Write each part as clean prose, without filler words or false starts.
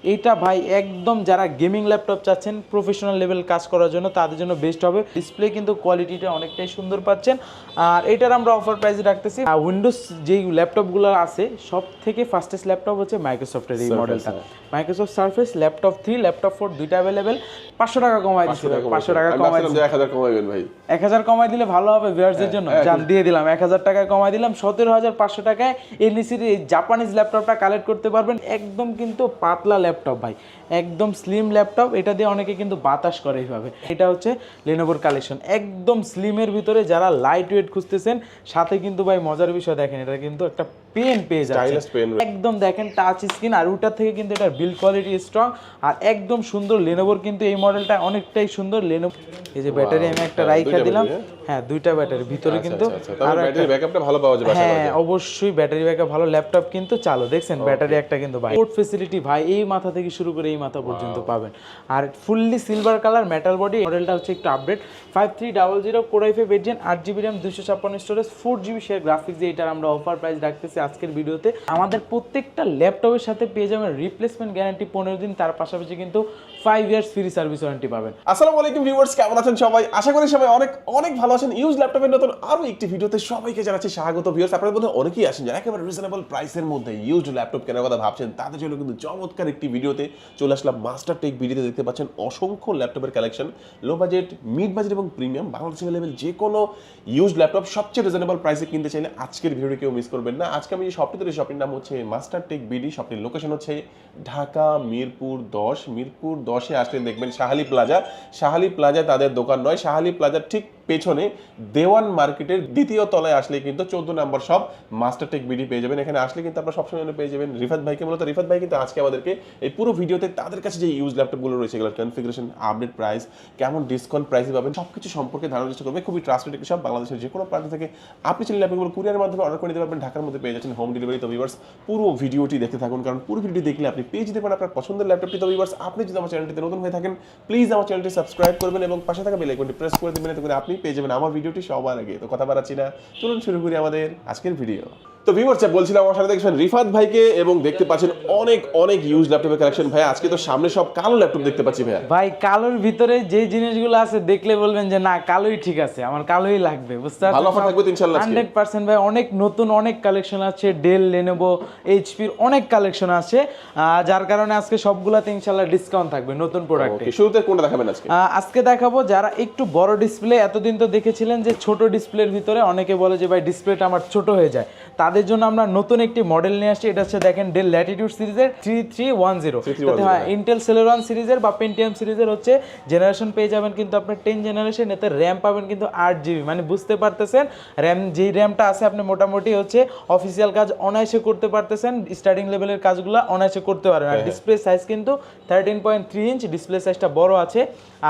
এটা ভাই একদম যারা গেমিং ল্যাপটপ চাচ্ছেন প্রফেশনাল লেভেল কাজ করার জন্য তাদের জন্য বেস্ট হবে। ডিসপ্লে কিন্তু কোয়ালিটিটা অনেকটাই সুন্দর পাচ্ছেন। আর এটার আমরা অফার প্রাইসে রাখতেছি। উইন্ডোজ যেই ল্যাপটপগুলো আছে সব থেকে ফাস্টেস্ট ল্যাপটপ হচ্ছে মাইক্রোসফটের এই মডেলটা, মাইক্রোসফট সারফেস ল্যাপটপ 3 ল্যাপটপ 4 দুইটা অ্যাভেলেবেল। 500 টাকা কমাই দিচ্ছি, 500 টাকা কমাই দিচ্ছি। 1000 কমাইবেন ভাই, 1000 কমাই দিলে ভালো হবে ভিউয়ারদের জন্য। জান দিয়ে দিলাম 1000 টাকা কমাই দিলাম, 17500 টাকায় এনইসির এই জাপানিজ ল্যাপটপটা কালেক্ট করতে পারবেন। একদম কিন্তু পাতলা ল্যাপটপ ভাই, একদম স্লিম ল্যাপটপ। এটা দিয়ে অনেকে কিন্তু বাতাস করে এইভাবে। এটা হচ্ছে লেনোভোর কালেকশন, একদম স্লিমের ভিতরে যারা লাইট ওয়েট খুঁজতেছেন। সাথে কিন্তু ভাই মজার বিষয় দেখেন, এটা কিন্তু একটা পেন পেয়ে যাচ্ছে, একদম দেখেন টাচ স্ক্রিন। আর ওটার থেকে কিন্তু এটার বিল্ড কোয়ালিটি স্ট্রং আর একদম সুন্দর। লেনোভোর কিন্তু এই মডেলটা অনেকটাই সুন্দর। লেনোভো এই যে ব্যাটারি আমি একটা রাইখা দিলাম, হ্যাঁ দুইটা ব্যাটারি ভিতরে কিন্তু। আর ব্যাটারি ব্যাকআপটা ভালো পাওয়া যাবে। হ্যাঁ অবশ্যই ব্যাটারি ব্যাকআপ ভালো, ল্যাপটপ কিন্তু চালো দেখছেন ব্যাটারি একটা কিন্তু ভাই। পোর্ট ফেসিলিটি ভাই এই মাথা থেকে শুরু করে এই মাথা পর্যন্ত পাবেন। আর fully silver colour metal body. মডেলটা হচ্ছে একটু update 5300 core i5 8 8GB RAM 256 storage 4GB share graphics দিয়ে এটার আমরা অফার প্রাইস রাখতেছি আজকের ভিডিওতে। আমাদের প্রত্যেকটা ল্যাপটপের সাথে পেয়ে যাবেন রিপ্লেসমেন্ট গ্যারান্টি 15 দিন, তার পাশাপাশি কিন্তু 5 ইয়ার্স ফ্রি সার্ভিস ওয়ারেন্টি পাবেন। আসসালামু আলাইকুম ভিউয়ার্স, কেমন আছেন সবাই? আশা করি সবাই অনেক অনেক ভালো আছেন। ইউজ ল্যাপটপের নতুন আরো একটি ভিডিওতে সবাইকে জানাচ্ছি স্বাগত। ভিউয়ার্স আপনাদের মধ্যে অনেকেই আছেন যারা একেবারে রিজনেবল প্রাইসের মধ্যে ইউজ ল্যাপটপ কেনার কথা ভাবছেন, তাদের জন্য কিন্তু চমৎকার একটি ভিডিওতে চলে আসলাম। মাস্টার টেক ভিডিওতে দেখতে পাচ্ছেন অসংখ্য ল্যাপটপের collection, low budget, mid budget এবং প্রিমিয়াম বাংলাদেশ লেভেল যে কোনো ইউজ ল্যাপটপ সবচেয়ে রিজনেবল প্রাইসে কিনতে চাইলে আজকের ভিডিওটি কেউ মিস করবেন না। আজকে আমি যে শপটি তৈরি, শপটির নাম হচ্ছে মাস্টার টেক বিডি। শপটির লোকেশন হচ্ছে ঢাকা মিরপুর 10। মিরপুর 10-এ আসলে দেখবেন শাহালি প্লাজা। শাহালি প্লাজা তাদের দোকান নয়, শাহালি প্লাজার ঠিক পেছনে দেওয়ান মার্কেটের দ্বিতীয় তলায় আসলে কিন্তু 14 নম্বর শপ মাস্টার টেক বিডি পেয়ে যাবেন। এখানে আসলে কিন্তু আপনারা সবসময় পেয়ে যাবেন রিফাত ভাইকে। মূলত রিফাত ভাই কিন্তু আজকে আমাদেরকে এই পুরো ভিডিওতে তাদের কাছে যে ইউজ ল্যাপটপগুলো রয়েছে এগুলোর কনফিগারেশন, আপডেট প্রাইস, কেমন ডিসকাউন্ট প্রাইসে পাবেন সবকিছু সম্পর্কে ধারণার চেষ্টা করবে। খুবই ট্রাস্টেড একটি শপ, বাংলাদেশের যে কোনো প্রান্ত থেকে আপনি চাইলে ল্যাপটপগুলো কুরিয়ারের মাধ্যমে অর্ডার করে নিতে পারবেন। ঢাকার মধ্যে পেয়ে যাচ্ছেন হোম ডেলিভারি। তো ভিউয়ার্স পুরো ভিডিওটি দেখতে থাকুন, কারণ পুরো ভিডিওটি দেখলে আপনি পেয়ে যেতে পারেন আপনার পছন্দের ল্যাপটপটি। তো ভিউয়ার্স আপনি যদি আমার চ্যানেলটিতে নতুন হয়ে থাকেন প্লিজ আমার চ্যানেলটি সাবস্ক্রাইব করবেন এবং পাশে থাকা বেল আইকনটি প্রেস করে দিবেন, এতে করে আপনি পেয়ে যাবেন আমার ভিডিওটি সবার আগে। তো কথা বাড়াচ্ছি না, চলুন শুরু করি আমাদের আজকের ভিডিও। তো ভিউয়ার্স বলছিলাম আমার সাথে দেখছেন রিফাত ভাইকে এবং দেখতে পাচ্ছেন অনেক অনেক ইউজ ল্যাপটপের কালেকশন। ভাই আজকে তো সামনে সব কালো ল্যাপটপ দেখতে পাচ্ছি ভাই। ভাই কালোর ভিতরে যে জিনিসগুলো আছে দেখলে বলবেন যে না কালোই ঠিক আছে, আমার কালোই লাগবে, বুঝতে পারছেন? ভালো অফার থাকবে ইনশাআল্লাহ 100% ভাই। অনেক নতুন অনেক কালেকশন আছে, ডেল, লেনোভো, এইচপির অনেক কালেকশন আছে, যার কারণে আজকে সবগুলাতে ইনশাআল্লাহ ডিসকাউন্ট থাকবে নতুন প্রোডাক্টে। শুরুতে কোনটা দেখাবেন আজকে? আজকে দেখাবো যারা একটু বড় ডিসপ্লে, এতদিন তো দেখেছিলেন যে ছোট ডিসপ্লের ভিতরে অনেকে বলে যে ভাই ডিসপ্লেটা আমার ছোট হয়ে যায়, তাদের জন্য আমরা নতুন একটি মডেল নিয়ে আসছি। এটা হচ্ছে দেখেন ডেল ল্যাটিটিউড সিরিজের 3310। হ্যাঁ ইন্টেল সেলেরন সিরিজের বা পেন্টিয়াম সিরিজের হচ্ছে জেনারেশন পেয়ে যাবেন কিন্তু আপনার 10 জেনারেশন। এতে র্যাম পাবেন কিন্তু 8GB, মানে বুঝতে পারতেছেন র্যাম যেই র্যামটা আছে আপনি মোটামুটি হচ্ছে অফিসিয়াল কাজ অনায়াসে করতে পারতেছেন, স্টার্টিং লেভেলের কাজগুলো অনায়াসে করতে পারেন। আর ডিসপ্লে সাইজ কিন্তু 13.3 ইঞ্চ, ডিসপ্লে সাইজটা বড় আছে।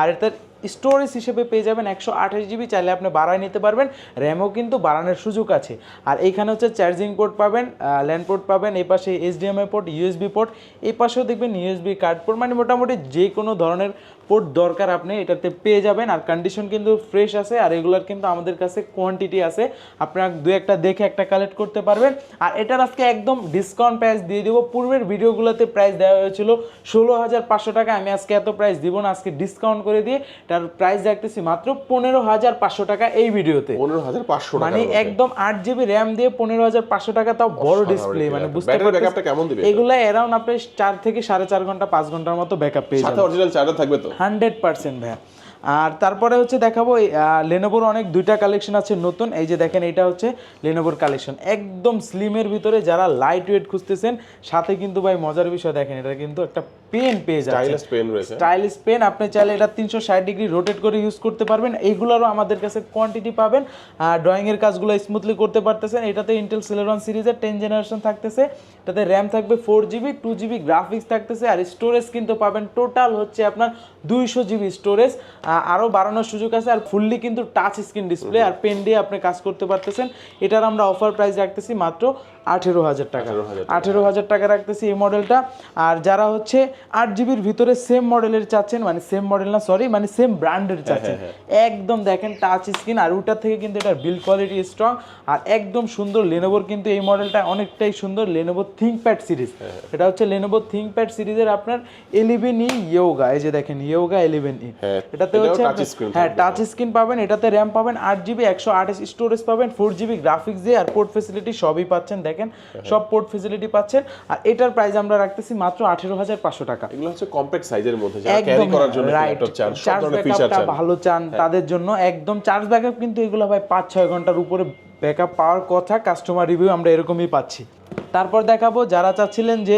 আর এটার স্টোরেজ হিসেবে পেয়ে যাবেন 128GB, চাইলে আপনি বাড়ায় নিতে পারবেন, র্যামও কিন্তু বাড়ানোর সুযোগ আছে। আর এইখানে হচ্ছে চার্জিং পোর্ট পাবেন, ল্যান্ড পোর্ট পাবেন, এই পাশে HDMI পোর্ট, USB পোর্ট, এই পাশেও দেখবেন USB কার্ড পোর্ট, মানে মোটামুটি যে কোনো ধরনের পোর্ট দরকার আপনি এটাতে পেয়ে যাবেন। আর কন্ডিশন কিন্তু ফ্রেশ আছে, আর এগুলোর কিন্তু আমাদের কাছে কোয়ান্টিটি আছে, আপনারা দু একটা দেখে একটা কালেক্ট করতে পারবেন। আর এটার আজকে একদম ডিসকাউন্ট প্রাইস দিয়ে দেবো। পূর্বের ভিডিওগুলোতে প্রাইস দেওয়া হয়েছিল 16500 টাকা, আমি আজকে এত প্রাইস দিব না, আজকে ডিসকাউন্ট করে দিয়ে তার প্রাইস রাখতেছি মাত্র 15500 টাকা এই ভিডিওতে। 15500 টাকা, মানে একদম 8GB RAM দিয়ে 15500 টাকা, তাও বড় ডিসপ্লে, মানে বুঝতে পারছেন ব্যাকআপটা কেমন দিবে? এগুলা अराउंड আপনি 4 থেকে 4.5 ঘন্টা 5 ঘন্টার মতো ব্যাকআপ পেয়ে যাবেন। সাথে অরিজিনাল চার্জার থাকবে তো 100% ভাই। আর তারপরে হচ্ছে দেখাবো লেনোভোর অনেক দুইটা কালেকশন আছে নতুন। এই যে দেখেন এটা হচ্ছে লেনোভোর কালেকশন, একদম স্লিমের ভিতরে যারা লাইট ওয়েট খুঁজতেছেন। সাথে কিন্তু ভাই মজার বিষয় দেখেন, এটা কিন্তু একটা পেন পেয়ে যাচ্ছে, স্টাইলিশ পেন রয়েছে, স্টাইলিশ পেন। আপনি চাইলে এটা 360 ডিগ্রি রোটেট করে ইউজ করতে পারবেন। এইগুলোরও আমাদের কাছে কোয়ান্টিটি পাবেন। ড্রয়িং এর কাজগুলো স্মুথলি করতে পারতেছেন। এটাতে ইন্টেল সেলেরন সিরিজের 10 জেনারেশন থাকতেছে, এটাতে র্যাম থাকবে 4GB, 2GB গ্রাফিক্স থাকতেছে। আর স্টোরেজ কিন্তু পাবেন টোটাল হচ্ছে আপনার 200GB স্টোরেজ। আরও বাড়ানোর সুযোগ আছে। আর ফুললি কিন্তু টাচ স্ক্রিন ডিসপ্লে আর পেন দিয়ে আপনি কাজ করতে পারতেছেন। এটার আমরা অফার প্রাইস রাখতেছি মাত্র 18,000 টাকা। 18,000 টাকা রাখতেছি এই মডেলটা। আর যারা হচ্ছে 8 জিবির ভিতরে সেম মডেলের চাচ্ছেন, মানে সেম মডেল না সরি, মানে সেম ব্র্যান্ডের চাচ্ছেন, একদম দেখেন টাচ স্ক্রিন আর ওটার থেকে কিন্তু এটার বিল্ড কোয়ালিটি স্ট্রং আর একদম সুন্দর। লেনোভোর কিন্তু এই মডেলটা অনেকটাই সুন্দর, লেনোভো থিংকপ্যাড সিরিজ। এটা হচ্ছে লেনোভো থিংকপ্যাড সিরিজের আপনার 11E ইয়োগা, এই যে দেখেন ইয়োগা 11E। এটাতে হচ্ছে হ্যাঁ টাচ স্ক্রিন পাবেন, এটাতে র্যাম পাবেন 8 GB, 128 স্টোরেজ পাবেন, 4 GB গ্রাফিক্স দিয়ে আর পোর্ট ফেসিলিটি সবই পাচ্ছেন। দেখেন সব পোর্ট ফেসিলিটি পাচ্ছেন। আর এটার প্রাইস আমরা রাখতেছি মাত্র 18,500 টাকা। এগুলো হচ্ছে কম্প্যাক্ট সাইজের মধ্যে, যারা ক্যারি করার জন্য চার্জ ব্যাকআপটা ভালো চান তাদের জন্য একদম। চার্জ ব্যাকআপ কিন্তু এগুলো ভাই 5-6 ঘন্টার উপরে ব্যাকআপ পাওয়ার কথা, কাস্টমার রিভিউ আমরা এরকমই পাচ্ছি। তারপর দেখাবো যারা চাচ্ছিলেন যে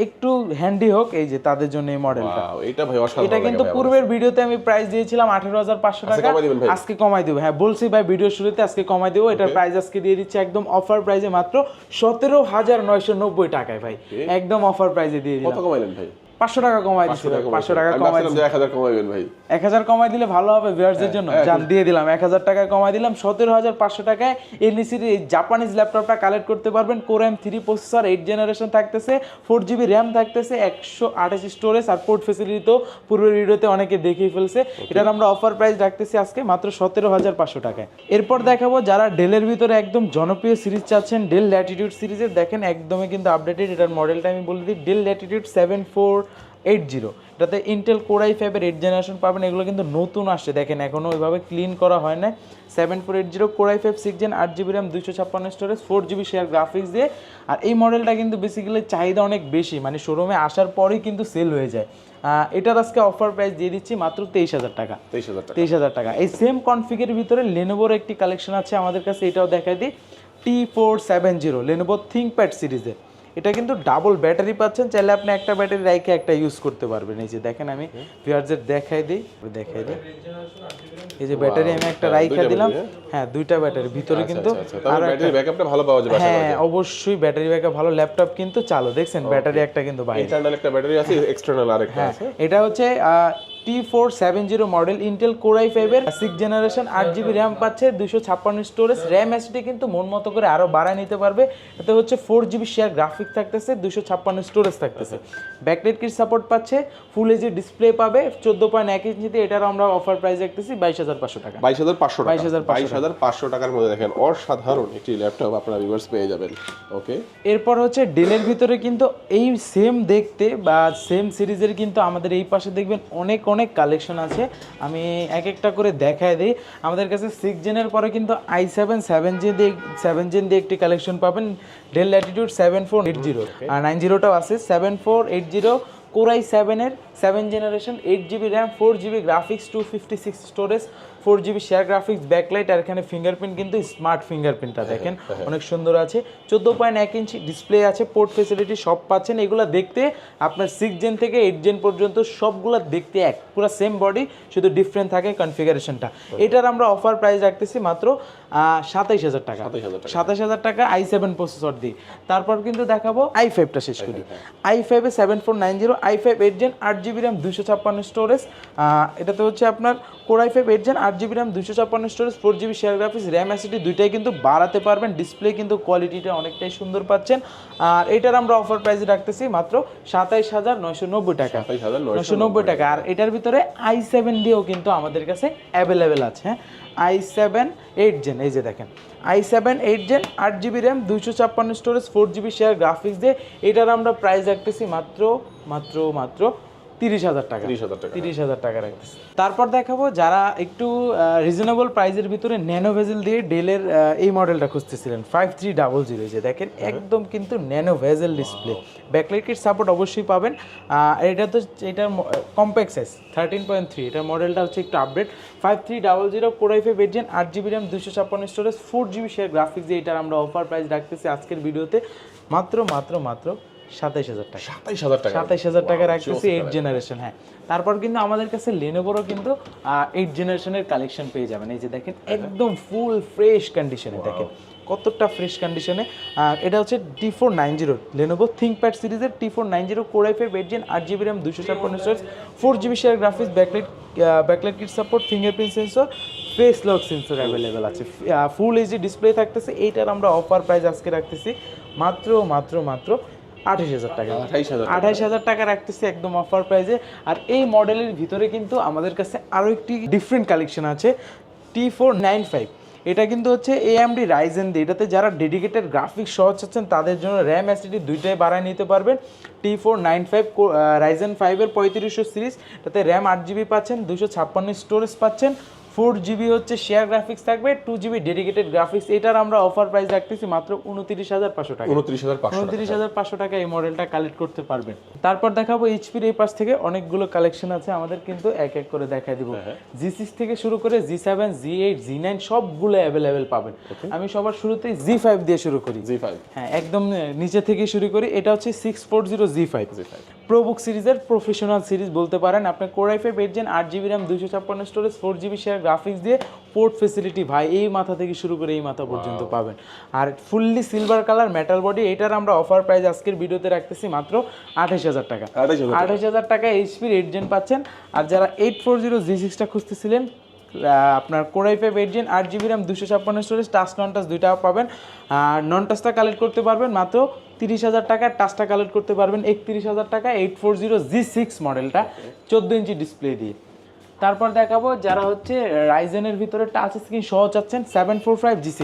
একটু হ্যান্ডি হোক, এই যে তাদের জন্য এই মডেলটা। এটা ভাই অসাধারণ। এটা কিন্তু পূর্বের ভিডিওতে আমি প্রাইস দিয়েছিলাম 18,500 টাকা, আজকে কমাই দেব। হ্যাঁ বলছি ভাই ভিডিও শুরুতে আজকে কমাই দেব। এটার প্রাইস আজকে দিয়ে দিচ্ছি একদম অফার প্রাইসে মাত্র 17,990 টাকায় ভাই, একদম অফার প্রাইসে দিয়ে দিলাম। কত কমাইলেন ভাই? 500 টাকা কমাই দিচ্ছি। 500 টাকা কমাই দিচ্ছি। 1000 কমাইবেন ভাই? 1000 কমাই দিলে ভালো হবে ভিউয়ারদের জন্য। জান দিয়ে দিলাম 1000 টাকা কমাই দিলাম। 17,500 টাকায় এনইসির এই জাপানিজ ল্যাপটপটা কালেক্ট করতে পারবেন। কোর i3 প্রসেসর, 8 জেনারেশন থাকতেছে, 4 GB র্যাম থাকতেছে, 128 স্টোরেজ আর পোর্ট ফেসিলিটি তো পূর্বের ভিডিওতে অনেকে দেখিয়ে ফেলছে। এটার আমরা অফার প্রাইস রাখতেছি আজকে মাত্র 17,500 টাকায়। এরপর দেখাবো যারা ডেলের ভিতরে একদম জনপ্রিয় সিরিজ চাচ্ছেন, ডেল ল্যাটিটিউড সিরিজের দেখেন একদমই কিন্তু আপডেটেড। এটার মডেলটা আমি বলে দিই, ডেল ল্যাটিটিউড 7480। এটাতে ইন্টেল কোর i5-এর 8 জেনারেশন পাবেন। এগুলো কিন্তু নতুন আসছে, দেখেন এখনও ওইভাবে ক্লিন করা হয় না। 7480 core i5 6 gen, 8 GB RAM, 256 storage, 4 GB share graphics দিয়ে। আর এই মডেলটা কিন্তু বেসিক্যালি চাহিদা অনেক বেশি, মানে শোরুমে আসার পরেই কিন্তু সেল হয়ে যায়। এটার আজকে অফার প্রাইস দিয়ে দিচ্ছি মাত্র 23,000 টাকা। 23,000 টাকা। এই সেম কনফিগের ভিতরে লেনোভোর একটি কালেকশন আছে আমাদের কাছে, এটাও দেখাই দিই। T470 লেনোভো থিংকপ্যাড সিরিজের। এটা কিন্তু ডাবল ব্যাটারি পাচ্ছেন, চাইলে আপনি একটা ব্যাটারি রাইখে একটা ইউজ করতে পারবেন। এই যে দেখেন আমি ভিউয়ারদের দেখাই দিই। এই যে ব্যাটারি আমি একটা রাইখা দিলাম। হ্যাঁ দুইটা ব্যাটারি ভিতরে কিন্তু। আর ব্যাটারি ব্যাকআপটা ভালো পাওয়া যাবে। হ্যাঁ অবশ্যই ব্যাটারি ব্যাকআপ ভালো। ল্যাপটপ কিন্তু চালু, দেখছেন ব্যাটারি একটা কিন্তু বাইরে, ইন্টারনাল একটা ব্যাটারি আছে, এক্সটার্নাল আরেকটা আছে। এটা হচ্ছে T470 মডেল, ইন্টেল কোর i5-এর 6 জেনারেশন, 8 GB র্যাম পাচ্ছে, 256 স্টোরেজ, র্যাম এসডি কিন্তু মন মতো করে আরো বাড়ায় নিতে পারবে। এতে হচ্ছে 4 GB শেয়ার গ্রাফিক থাকতেছে, 256 স্টোরেজ থাকতেছে, ব্যাকলাইট কিট সাপোর্ট পাচ্ছে, ফুল এইচডি ডিসপ্লে পাবে 14.1 ইঞ্চিতে। এটার আমরা অফার প্রাইস রাখতেছি 22,500 টাকা। 22,500 টাকার মধ্যে দেখেন অসাধারণ একটি ল্যাপটপ আপনারা ভিউয়ার্স পেয়ে যাবেন। ওকে, এরপর হচ্ছে ডেলের ভিতরে কিন্তু এই সেম দেখতে বা সেম সিরিজের কিন্তু আমাদের এই পাশে দেখবেন অনেক অনেক কালেকশন আছে। আমি এক একটা করে দেখায় দিই। আমাদের কাছে 6 জেনের পরে কিন্তু i7 7 জেন দিয়ে একটি কালেকশন পাবেন, ডেল ল্যাটিটিউড 7480 আর 90টাও আছে। 7480 কোর i7-এর 7 generation, 8 GB RAM, 4 GB graphics, 256 storage, 4 GB share graphics, backlight আর এখানে ফিঙ্গারপ্রিন্ট কিন্তু স্মার্ট ফিঙ্গারপ্রিন্টটা দেখেন অনেক সুন্দর আছে। 14.1 ইঞ্চি ডিসপ্লে আছে, পোর্ট ফেসিলিটি সব পাচ্ছেন। এগুলো দেখতে আপনার 6 জেন থেকে 8 জেন পর্যন্ত সবগুলো দেখতে এক, পুরো সেম বডি, শুধু ডিফারেন্ট থাকে কনফিগারেশনটা। এটার আমরা অফার প্রাইস রাখতেছি মাত্র 27,000 টাকা। 27,000 টাকা i7 প্রসেসর দিয়ে। তারপর কিন্তু দেখাবো i5টা শেষ করি। i5-এ 7490, i5 8 gen, 8 GB RAM, 256 storage. এটাতে হচ্ছে আপনার core i5 8 gen, 8 GB RAM, 256 storage, 4 GB share graphics, RAM SD দুইটাই কিন্তু বাড়াতে পারবেন। ডিসপ্লে কিন্তু কোয়ালিটিটা অনেকটাই সুন্দর পাচ্ছেন। আর এটার আমরা অফার প্রাইসে রাখতেছি মাত্র 27,990 টাকা। 990 টাকা। আর এটার ভিতরে i7 দিয়েও কিন্তু আমাদের কাছে অ্যাভেলেবেল আছে। হ্যাঁ i7 8 জেন, এই যে দেখেন i7 8 gen, 8 GB RAM, 256 storage, 4 GB share graphics দিয়ে। এটার আমরা প্রাইস রাখতেছি মাত্র 30,000 টাকা। 30,000 টাকা রাখতেছি। তারপর দেখাবো যারা একটু রিজনেবল প্রাইসের ভিতরে ন্যানো ভেজেল দিয়ে ডেলের এই মডেলটা খুঁজতেছিলেন, 5300, যে দেখেন একদম কিন্তু nano bezel display, backlight kit support অবশ্যই পাবেন। এটা তো এটার কম্প্যাক্ট সাইজ 13.3, এটার মডেলটা হচ্ছে একটু update. 5300 core i5 8 gen, 8 GB RAM, 256 storage, 4 GB share graphics দিয়ে। এটার আমরা অফার প্রাইস রাখতেছি আজকের ভিডিওতে মাত্র 27,000 টাকা। 27,000 টাকা রাখতেছি 8 জেনারেশন। হ্যাঁ তারপর কিন্তু আমাদের কাছে লেনোভোরও কিন্তু 8 জেনারেশনের কালেকশন পেয়ে যাবেন। এই যে দেখেন একদম ফুল ফ্রেশ কন্ডিশনে, দেখেন কতটা ফ্রেশ কন্ডিশনে। এটা হচ্ছে T490 লেনোভো থিংকপ্যাড সিরিজের T490 core i5 8 gen, 8 GB RAM, 256 storage, 4 GB share graphics, backlight backlight kit support, fingerprint sensor, face lock sensor available আছে, ফুল এইচডি ডিসপ্লে থাকতেছে। এইটার আমরা অফার প্রাইস আজকে রাখতেছি মাত্র 28,000 টাকা। 28,000 টাকা রাখতেছি একদম অফার প্রাইসে। আর এই মডেলের ভিতরে কিন্তু আমাদের কাছে আরও একটি ডিফারেন্ট কালেকশন আছে, T495। এটা কিন্তু হচ্ছে AMD Ryzen দিয়ে, এটাতে যারা ডেডিকেটেড গ্রাফিক্স সহ চাচ্ছেন তাদের জন্য র্যাম অ্যাসিডি দুইটাই বাড়ায় নিতে পারবেন। T495 Ryzen 5-এর 3500 সিরিজ, এটাতে র্যাম 8GB পাচ্ছেন, 256 স্টোরেজ পাচ্ছেন, 4GB হচ্ছে শেয়ার গ্রাফিক্স থাকবে, 2GB ডেডিকেটেড গ্রাফিক্স। এটার আমরা অফার প্রাইস রাখতেছি মাত্র 29,500 টাকা। 29,500 টাকা এই মডেলটা কালেক্ট করতে পারবেন। তারপর দেখাবো এইচপির এই পাশ থেকে অনেকগুলো কালেকশন আছে আমাদের, কিন্তু এক এক করে দেখাই দিব। G6 থেকে শুরু করে G7, G8, G9 সবগুলো অ্যাভেলেবেল পাবেন। আমি সবার শুরুতেই G5 দিয়ে শুরু করি। G5, হ্যাঁ, একদম নিচে থেকে শুরু করি। এটা হচ্ছে 640 G5 প্রোবুক সিরিজের প্রফেশনাল সিরিজ বলতে পারেন। আপনার Core i5 8 Gen 8GB RAM, 256 storage, 4GB share graphics দিয়ে পোর্ট ফেসিলিটি ভাই এই মাথা থেকে শুরু করে এই মাথা পর্যন্ত পাবেন। আর fully silver colour metal body, এটার আমরা অফার প্রাইস আজকের ভিডিওতে রাখতেছি মাত্র 28,000 টাকা। 28,000 টাকা এইচপির 8 Gen পাচ্ছেন। আর যারা 840 G6টা খুঁজতেছিলেন, আপনার Core i5 8 Gen 8GB RAM, 256 storage, touch নন টাচ দুইটা পাবেন। আর নন টাচটা কালেক্ট করতে পারবেন মাত্র 30,000 টাকা, টাচটা কালেক্ট করতে পারবেন 31,000 টাকা। 840 G6 মডেলটা 14 ইঞ্চি ডিসপ্লে দিয়ে। তারপর দেখাবো যারা হচ্ছে রাইজেনের ভিতরে টাচ স্ক্রিন সহ চাচ্ছেন 745 G6।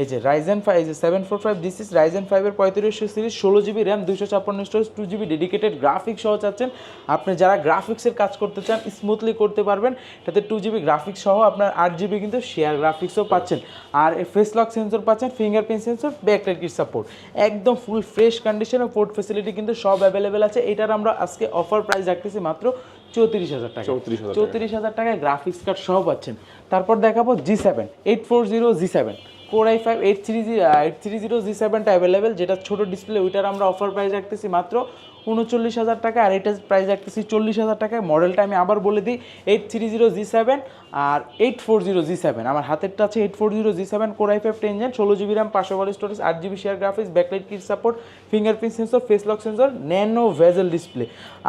এই যে Ryzen 5, এই যে 745 G6 Ryzen 5-এর 3500 series, 16GB RAM, 256 storage, 2GB dedicated graphics সহ চাচ্ছেন। আপনি যারা গ্রাফিক্সের কাজ করতে চান স্মুথলি করতে পারবেন, এটাতে 2GB গ্রাফিক্স সহ আপনার 8GB কিন্তু শেয়ার গ্রাফিক্সও পাচ্ছেন। আর ফেস লক সেন্সর পাচ্ছেন, fingerprint sensor, backlight kit support, একদম ফুল ফ্রেশ কন্ডিশনে পোর্ট ফেসিলিটি কিন্তু সব অ্যাভেলেবেল আছে। এটার আমরা আজকে অফার প্রাইস রাখতেছি মাত্র 34,000 টাকা। 34,000 টাকায় গ্রাফিক্স কার্ড সহ পাচ্ছেন। তারপর দেখাবো G7 840 G7 Core i5 830 G7টা available, যেটা ছোট ডিসপ্লে, ওইটার আমরা অফার প্রাইস রাখতেছি মাত্র 39,000 টাকা। আর এটার প্রাইস রাখতেছি 40,000 টাকায়। মডেলটা আমি আবার বলে দিই, 830 G7 আর 840 G7। আমার হাতেরটা আছে 840 G7 Core i5 10 Gen, 16GB RAM, 512 storage, 8GB share graphics, backlight kit support, fingerprint sensor, face lock sensor, nano bezel display.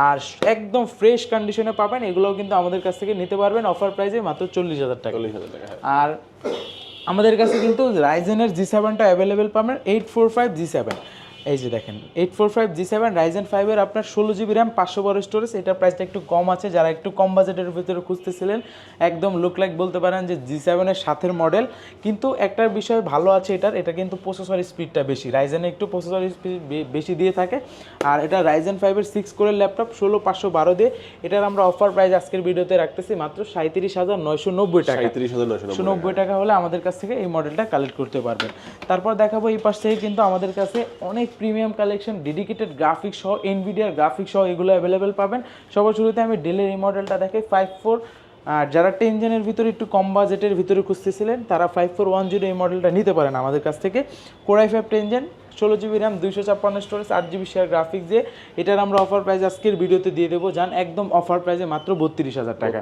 আর একদম ফ্রেশ কন্ডিশনে পাবেন। এগুলোও কিন্তু আমাদের কাছ থেকে নিতে পারবেন অফার প্রাইসে মাত্র 40,000 টাকা। আর আমাদের কাছে কিন্তু রাইজেনের G7টা অ্যাভেলেবেল পাবেন 845 G7। এই যে দেখেন 845 G7 Ryzen 5-এর আপনার 16GB র্যাম, 512 স্টোরেজ। এটার প্রাইসটা একটু কম আছে, যারা একটু কম বাজেটের ভিতরে খুঁজতেছিলেন একদম লুক লাইক বলতে পারেন যে G7-এর সাথের মডেল। কিন্তু একটা বিষয় ভালো আছে এটা কিন্তু প্রসেসর স্পিডটা বেশি, রাইজেনে একটু প্রসেসর স্পিড বেশি দিয়ে থাকে। আর এটা Ryzen 5-এর 6 কোরের ল্যাপটপ, 16512 দিয়ে। এটার আমরা অফার প্রাইস আজকের ভিডিওতে রাখতেছি মাত্র 37,990 টাকা। 37,990 টাকা হলে আমাদের কাছ থেকে এই মডেলটা কালেক্ট করতে পারবেন। তারপর দেখাবো এই পাশ থেকে কিন্তু আমাদের কাছে অনেক প্রিমিয়াম কালেকশন, ডেডিকেটেড গ্রাফিক্স সহ, এনভিডিয়ার গ্রাফিক্স সহ এগুলো অ্যাভেলেবেল পাবেন। সবার শুরুতে আমি ডেলের এই মডেলটা দেখাই 54। আর যারা 10 জেনের ভিতরে একটু কম বাজেটের ভিতরে খুঁজতেছিলেন তারা 5410 এই মডেলটা নিতে পারেন আমাদের কাছ থেকে। Core i5 10 Gen, 16GB RAM, 256 storage, 8GB share graphics দিয়ে। এটার আমরা অফার প্রাইস আজকের ভিডিওতে দিয়ে দেবো, জান একদম অফার প্রাইসে মাত্র 32,000 টাকা।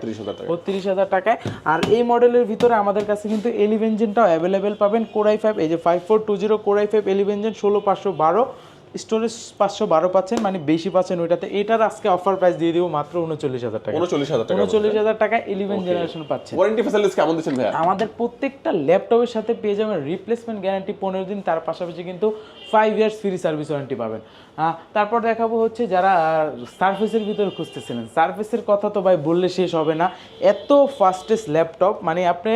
32,000 টাকায়। আর এই মডেলের ভিতরে আমাদের কাছে কিন্তু 11 জেনটাও অ্যাভেলেবেল পাবেন। Core i5, এই যে 5420 Core i5 11 Gen, 16512 স্টোরেজ, 512 পাচ্ছেন, মানে বেশি পাচ্ছেন ওইটাতে। এটার আজকে অফার প্রাইস দিয়ে দেবো মাত্র 39,000 টাকা। 39,000 টাকা 11 জেনারেশন পাচ্ছেন। ওয়ারেন্টি ফ্যাসিলিটিস কেমন দিচ্ছেন ভাই? আমাদের প্রত্যেকটা ল্যাপটপের সাথে পেয়ে যাবেন রিপ্লেসমেন্ট গ্যারান্টি 15 দিন, তার পাশাপাশি কিন্তু 5 ইয়ার্স ফ্রি সার্ভিস ওয়ারেন্টি পাবেন। তারপর দেখাবো হচ্ছে যারা সারফেসের ভিতরে খুঁজতেছিলেন, সারফেসের কথা তো ভাই বললে শেষ হবে না। এত ফাস্টেস্ট ল্যাপটপ, মানে আপনি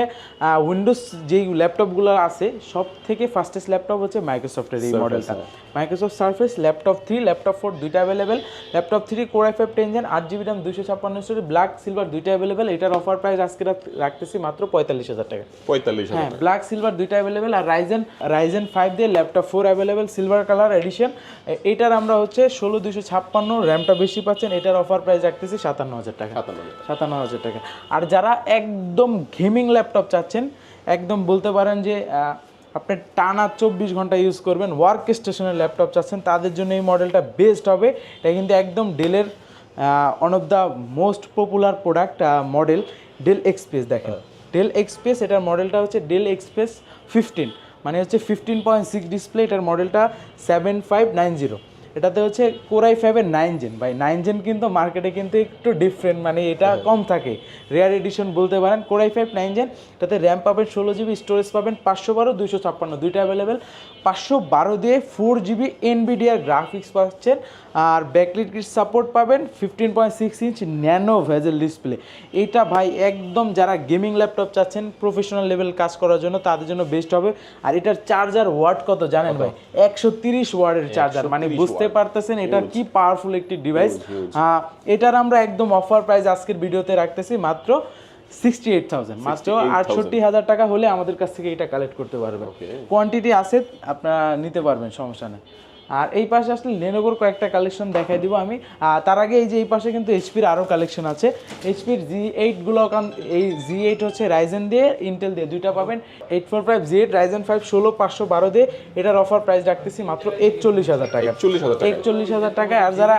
উইন্ডোজ যেই ল্যাপটপগুলো আছে সব থেকে ফাস্টেস্ট ল্যাপটপ হচ্ছে মাইক্রোসফটের এই মডেলটা। মাইক্রোসফট সারফেস ল্যাপটপ 3, ল্যাপটপ 4 দুইটা available. Laptop 3 Core i5 10 Gen, 8GB RAM, 256 storage, black silver দুইটা অ্যাভেলেবেল। এটার অফার প্রাইস আজকে রাখতেছি মাত্র 45,000 টাকা। 45,000, হ্যাঁ, ব্ল্যাক সিলভার দুইটা অ্যাভেলেবেল। আর Ryzen 5 দিয়ে laptop 4 available, silver colour addition. এটার আমরা হচ্ছে 16256, র্যামটা বেশি পাচ্ছেন। এটার অফার প্রাইস রাখতেছি 57,000 টাকা। 57,000 টাকা। আর যারা একদম গেমিং ল্যাপটপ চাচ্ছেন, একদম বলতে পারেন যে আপনি টানা 24 ঘন্টা ইউজ করবেন, ওয়ার্ক স্টেশনের ল্যাপটপ চাচ্ছেন, তাদের জন্য এই মডেলটা বেস্ট হবে। এটা কিন্তু একদম ডেলের one of the most popular product model, Dell Express. দেখেন ডেল এক্সপ্রেস, এটার মডেলটা হচ্ছে ডেল এক্সপ্রেস 15, মানে হচ্ছে 15.6 ডিসপ্লে। এটার মডেলটা 7590। এটাতে হচ্ছে কোরাই 5-এর 9 জেন ভাই। 9 জেন কিন্তু মার্কেটে কিন্তু একটু ডিফারেন্ট, মানে এটা কম থাকে, রেয়ার এডিশন বলতে পারেন। কোরাই 5 9 জেন, এটাতে র্যাম পাবেন 16 জিবি, স্টোরেজ পাবেন 512 256, দুইটা অ্যাভেলেবেল। 512 দিয়ে 4 জিবি এনভিডিআর গ্রাফিক্স পাচ্ছেন, আর ব্যাকলিট সাপোর্ট পাবেন। 15.6 ইঞ্চ ন্যানো ভেজেল ডিসপ্লে। এটা ভাই একদম যারা গেমিং ল্যাপটপ চাচ্ছেন প্রফেশনাল লেভেল কাজ করার জন্য তাদের জন্য বেস্ট হবে। আর এটার চার্জার ওয়াট কত জানেন ভাই? 130 ওয়াটের চার্জার, মানে বুঝতে পারতেছেন এটা কি পাওয়ারফুল একটি ডিভাইস। এটার আমরা একদম অফার প্রাইস আজকের ভিডিওতে রাখতেছি মাত্র 68,000, মাত্র 68,000 টাকা হলে আমাদের কাছ থেকে এটা কালেক্ট করতে পারবেন। কোয়ান্টিটি আছে, আপনারা নিতে পারবেন, সমস্যা নেই। আর এই পাশে আসলে লেনোভোর কয়েকটা কালেকশন দেখাই দিব আমি। তার আগে এই যে এই পাশে কিন্তু এইচপির আরও কালেকশন আছে। এইচপির G8 এই G8 হচ্ছে রাইজেন দিয়ে ইন্টেল দিয়ে দুইটা পাবেন। 845 G8 রাইজেন 5 16512 দিয়ে এটার অফার প্রাইস রাখতেছি মাত্র 41,000 টাকা। 41,000 টাকা। আর যারা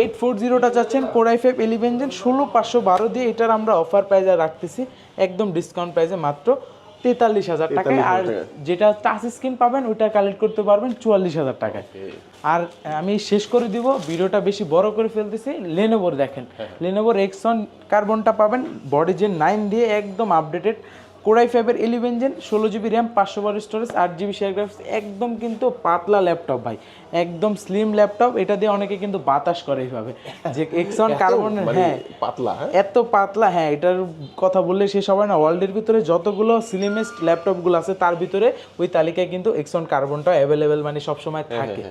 840টা চাচ্ছেন কোরাই 5 11 জেন 16512 দিয়ে এটার আমরা অফার প্রাইস রাখতেছি একদম ডিসকাউন্ট প্রাইসে মাত্র 43,000 টাকায়। আর যেটা টাচ স্ক্রিন পাবেন ওইটা কালেক্ট করতে পারবেন 44,000 টাকায়। আর আমি শেষ করে দিব, ভিডিওটা বেশি বড় করে ফেলতেছি। লেনোভোর দেখেন, লেনোভোর এক্সন কার্বনটা পাবেন বডি জেন 9 দিয়ে একদম আপডেটেড। কোরাই 5-এর 11 gen 16 GB RAM 512 storage 8 GB share graphics, একদম কিন্তু পাতলা ল্যাপটপ ভাই, একদম স্লিম ল্যাপটপ। এটা দিয়ে অনেকে কিন্তু বাতাস করে এইভাবে যে এক্সন কার্বনের, হ্যাঁ পাতলা, এত পাতলা, হ্যাঁ এটার কথা বললে শেষ হবে না। ওয়ার্ল্ডের ভিতরে যতগুলো স্লিমেস্ট ল্যাপটপগুলো আছে তার ভিতরে ওই তালিকায় কিন্তু এক্সন কার্বনটা অ্যাভেলেবেল, মানে সবসময় থাকে।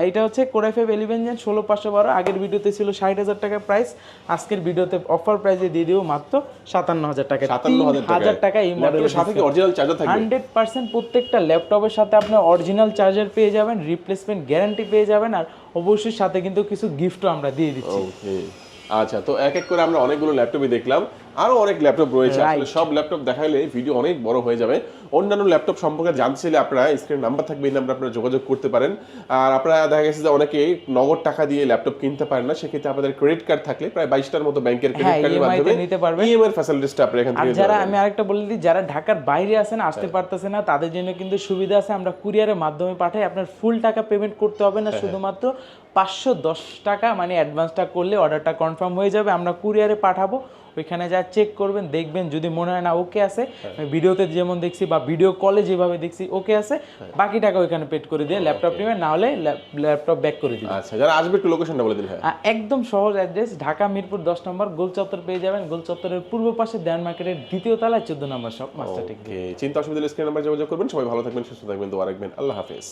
এইটা হচ্ছে কোরাই 5 11 জেন 16512। আগের ভিডিওতে ছিল 60,000 টাকা প্রাইস, আজকের ভিডিওতে অফার প্রাইসে দিয়ে দিব মাত্র 57,000 টাকা। 57,000 টাকা এই মডেলের সাথে অরিজিনাল চার্জার থাকবে 100%। প্রত্যেকটা ল্যাপটপের সাথে আপনি অরিজিনাল চার্জার পেয়ে যাবেন, রিপ্লেসমেন্ট গ্যারান্টি পেয়ে যাবেন, আর অবশ্যই সাথে কিন্তু কিছু গিফটও আমরা দিয়ে দিচ্ছি। আচ্ছা, তো এক এক করে আমরা অনেকগুলো ল্যাপটপই দেখলাম, আরো অনেক ল্যাপটপ রয়েছে। আসলে সব ল্যাপটপ দেখাইলে ভিডিও অনেক বড় হয়ে যাবে। অন্যান্য ল্যাপটপ সম্পর্কে জানতে চাইলে আপনারা স্ক্রিনে নাম্বার থাকবে, এই নাম্বার আপনারা যোগাযোগ করতে পারেন। আর আপনারা দেখা গেছে যে অনেকে নগদ টাকা দিয়ে ল্যাপটপ কিনতে পারেন না, সেক্ষেত্রে আপনাদের ক্রেডিট কার্ড থাকলে প্রায় 22টার মতো ব্যাংকের ক্রেডিট কার্ডের মাধ্যমে নিতে পারবেন। ইএমআই ফ্যাসিলিটিসটা আপনারা এখান থেকে। আর যারা, আমি আরেকটা বলে দিই, যারা ঢাকার বাইরে আছেন, আসতে পারতেছেন না, তাদের জন্য কিন্তু সুবিধা আছে, আমরা কুরিয়ারের মাধ্যমে পাঠাই। আপনার ফুল টাকা পেমেন্ট করতে হবে না, শুধুমাত্র 510 টাকা মানে অ্যাডভান্সটা করলে অর্ডারটা কনফার্ম হয়ে যাবে। আমরা কুরিয়ারে পাঠাবো, ওইখানে যা চেক করবেন, দেখবেন যদি মনে হয় না ওকে আছে, ভিডিওতে যেমন দেখছি বা ভিডিও কলে যেভাবে দেখছি ওকে আছে, বাকি টাকা ওইখানে পেড করে দিয়ে ল্যাপটপ নেবেন, না হলে ল্যাপটপ ব্যাক করে দিবেন। আচ্ছা, যারা আসবে একটু লোকেশনটা বলে দিন। একদম সহজ অ্যাড্রেস, ঢাকা মিরপুর 10 নম্বর গোল চত্বর পেয়ে যাবেন। গোল চত্বরের পূর্ব পাশে দেয়ান মার্কেটের দ্বিতীয় তলায় 14 নম্বর শপ, মাস্টার টেক। চিন্তা অসুবিধা স্ক্রিন নাম্বার যোগাযোগ করবেন। সবাই ভালো থাকবেন, সুস্থ থাকবেন, দোয়া রাখবেন। আল্লাহ হাফেজ।